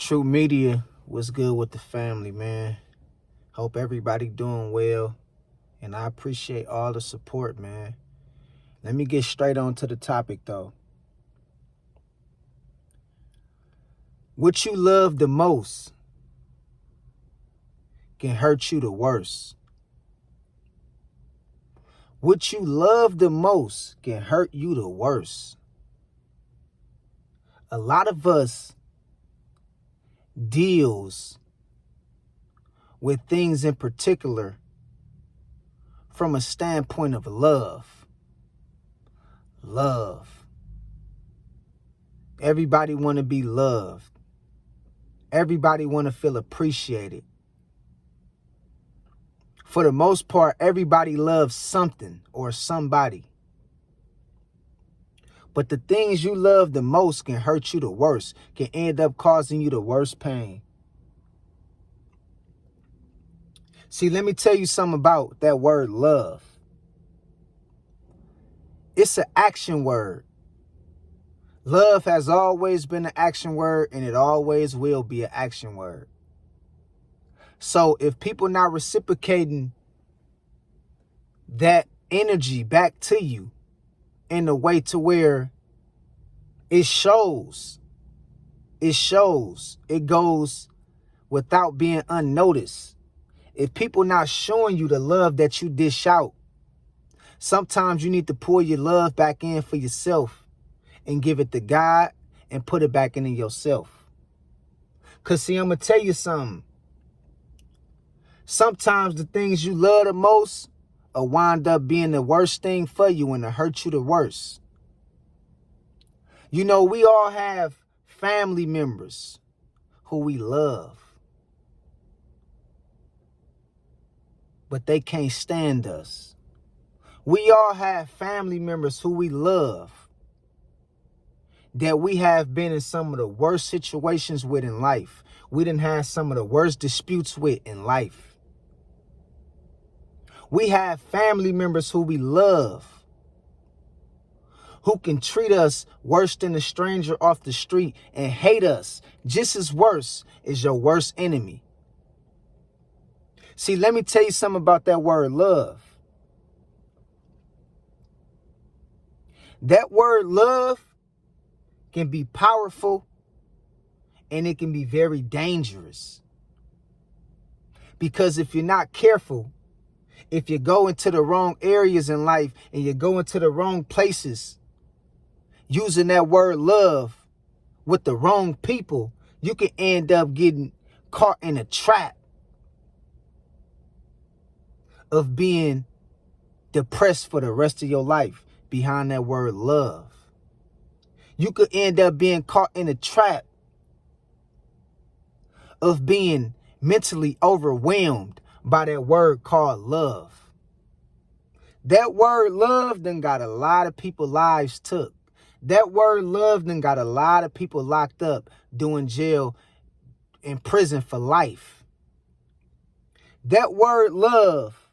True Media was good with the family, man. Hope everybody doing well. And I appreciate all the support, man. Let me get straight on to the topic, though. What you love the most can hurt you the worst. What you love the most can hurt you the worst. A lot of us deals with things in particular from a standpoint of love. Love. Everybody want to be loved. Everybody want to feel appreciated. For the most part, everybody loves something or somebody. But the things you love the most can hurt you the worst, can end up causing you the worst pain. See, let me tell you something about that word love. It's an action word. Love has always been an action word, and it always will be an action word. So if people not reciprocating that energy back to you in a way to where it shows, it goes without being unnoticed. If people not showing you the love that you dish out, sometimes you need to pull your love back in for yourself and give it to God and put it back into yourself. Because see, I'm going to tell you something. Sometimes the things you love the most will wind up being the worst thing for you and to hurt you the worst. You know, we all have family members who we love, but they can't stand us. We all have family members who we love, that we have been in some of the worst situations with in life. We done had some of the worst disputes with in life. We have family members who we love, who can treat us worse than a stranger off the street and hate us just as worse as your worst enemy. See, let me tell you something about that word love. That word love can be powerful and it can be very dangerous. Because if you're not careful, if you go into the wrong areas in life and you go into the wrong places, using that word love with the wrong people, you can end up getting caught in a trap of being depressed for the rest of your life behind that word love. You could end up being caught in a trap of being mentally overwhelmed by that word called love. That word love done got a lot of people's lives took. That word love done got a lot of people locked up, doing jail, in prison for life. That word love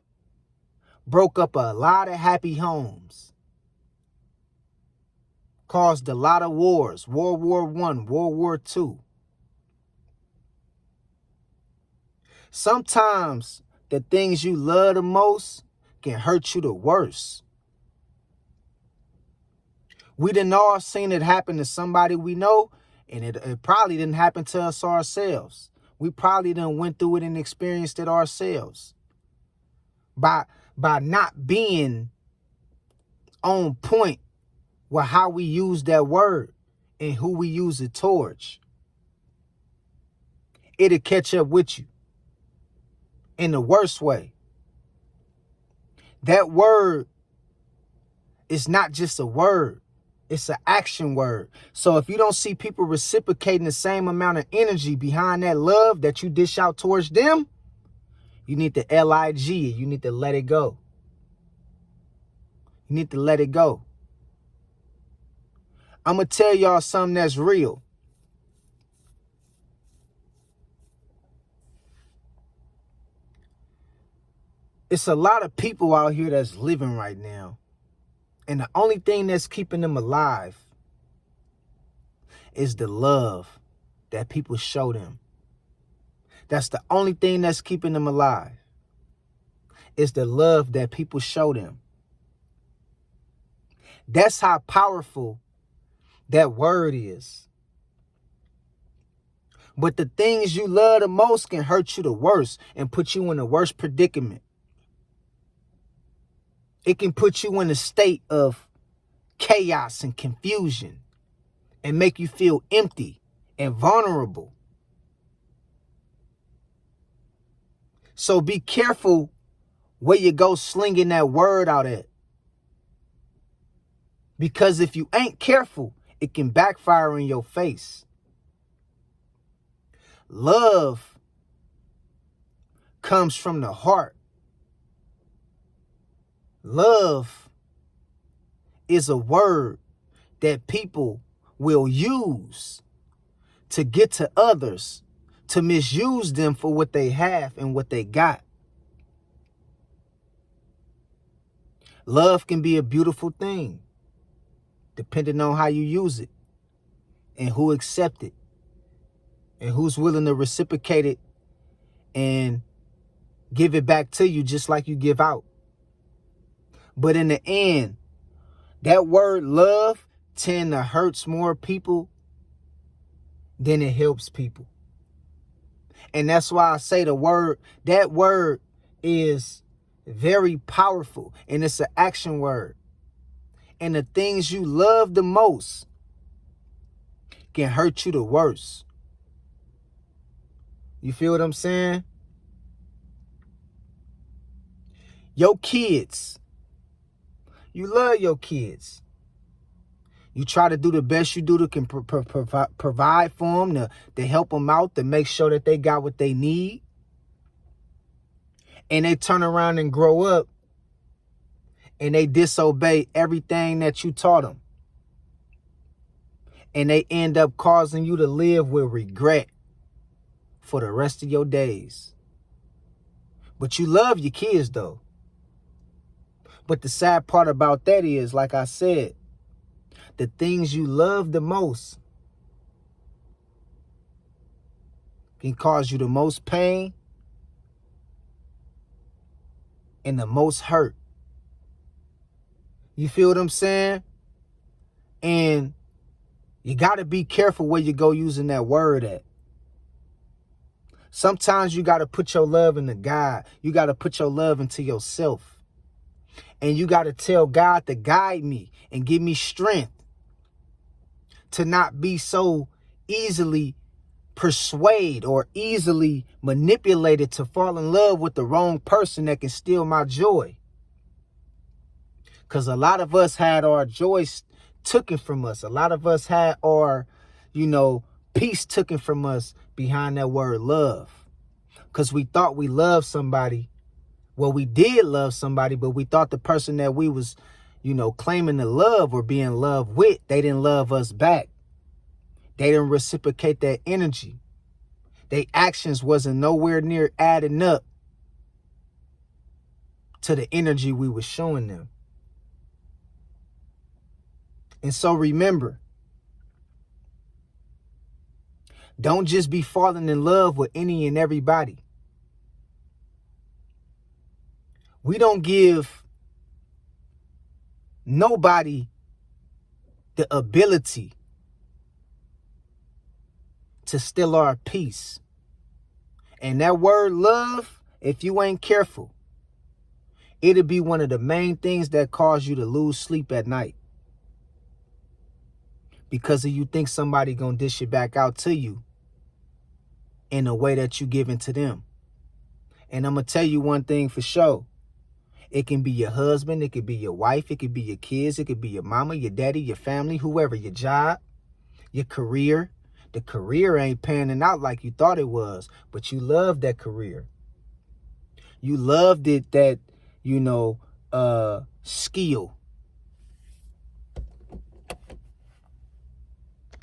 broke up a lot of happy homes. Caused a lot of wars, World War I, World War II. Sometimes the things you love the most can hurt you the worst. We done all seen it happen to somebody we know, and it probably didn't happen to us ourselves. We probably done went through it and experienced it ourselves. By not being on point with how we use that word and who we use it towards, it'll catch up with you in the worst way. That word is not just a word. It's an action word. So if you don't see people reciprocating the same amount of energy behind that love that you dish out towards them, you need to LIG. You need to let it go. You need to let it go. I'm going to tell y'all something that's real. It's a lot of people out here that's living right now, and the only thing that's keeping them alive is the love that people show them. That's the only thing that's keeping them alive. It's the love that people show them. That's how powerful that word is. But the things you love the most can hurt you the worst and put you in the worst predicament. It can put you in a state of chaos and confusion and make you feel empty and vulnerable. So be careful where you go slinging that word out at. Because if you ain't careful, it can backfire in your face. Love comes from the heart. Love is a word that people will use to get to others, to misuse them for what they have and what they got. Love can be a beautiful thing, depending on how you use it and who accepts it and who's willing to reciprocate it and give it back to you just like you give out. But in the end, that word love tend to hurts more people than it helps people. And that's why I say that word is very powerful, and it's an action word. And the things you love the most can hurt you the worst. You feel what I'm saying? Your kids. You love your kids. You try to do the best you do to provide for them, to help them out, to make sure that they got what they need. And they turn around and grow up and they disobey everything that you taught them. And they end up causing you to live with regret for the rest of your days. But you love your kids though. But the sad part about that is, like I said, the things you love the most can cause you the most pain and the most hurt. You feel what I'm saying? And you got to be careful where you go using that word at. Sometimes you got to put your love into God. You got to put your love into yourself. And you got to tell God to guide me and give me strength to not be so easily persuaded or easily manipulated to fall in love with the wrong person that can steal my joy. Because a lot of us had our joy taken from us. A lot of us had our, peace taken from us behind that word love. Because we thought we loved somebody. Well, we did love somebody, but we thought the person that we was, claiming to love or be in love with, they didn't love us back. They didn't reciprocate that energy. Their actions wasn't nowhere near adding up to the energy we were showing them. And so remember, don't just be falling in love with any and everybody. We don't give nobody the ability to steal our peace. And that word love, if you ain't careful, it'll be one of the main things that cause you to lose sleep at night. Because you think somebody gonna dish it back out to you in a way that you giving to them. And I'm gonna tell you one thing for sure. It can be your husband, it could be your wife, it could be your kids, it could be your mama, your daddy, your family, whoever, your job, your career. The career ain't panning out like you thought it was, but you love that career. You loved it, that, skill.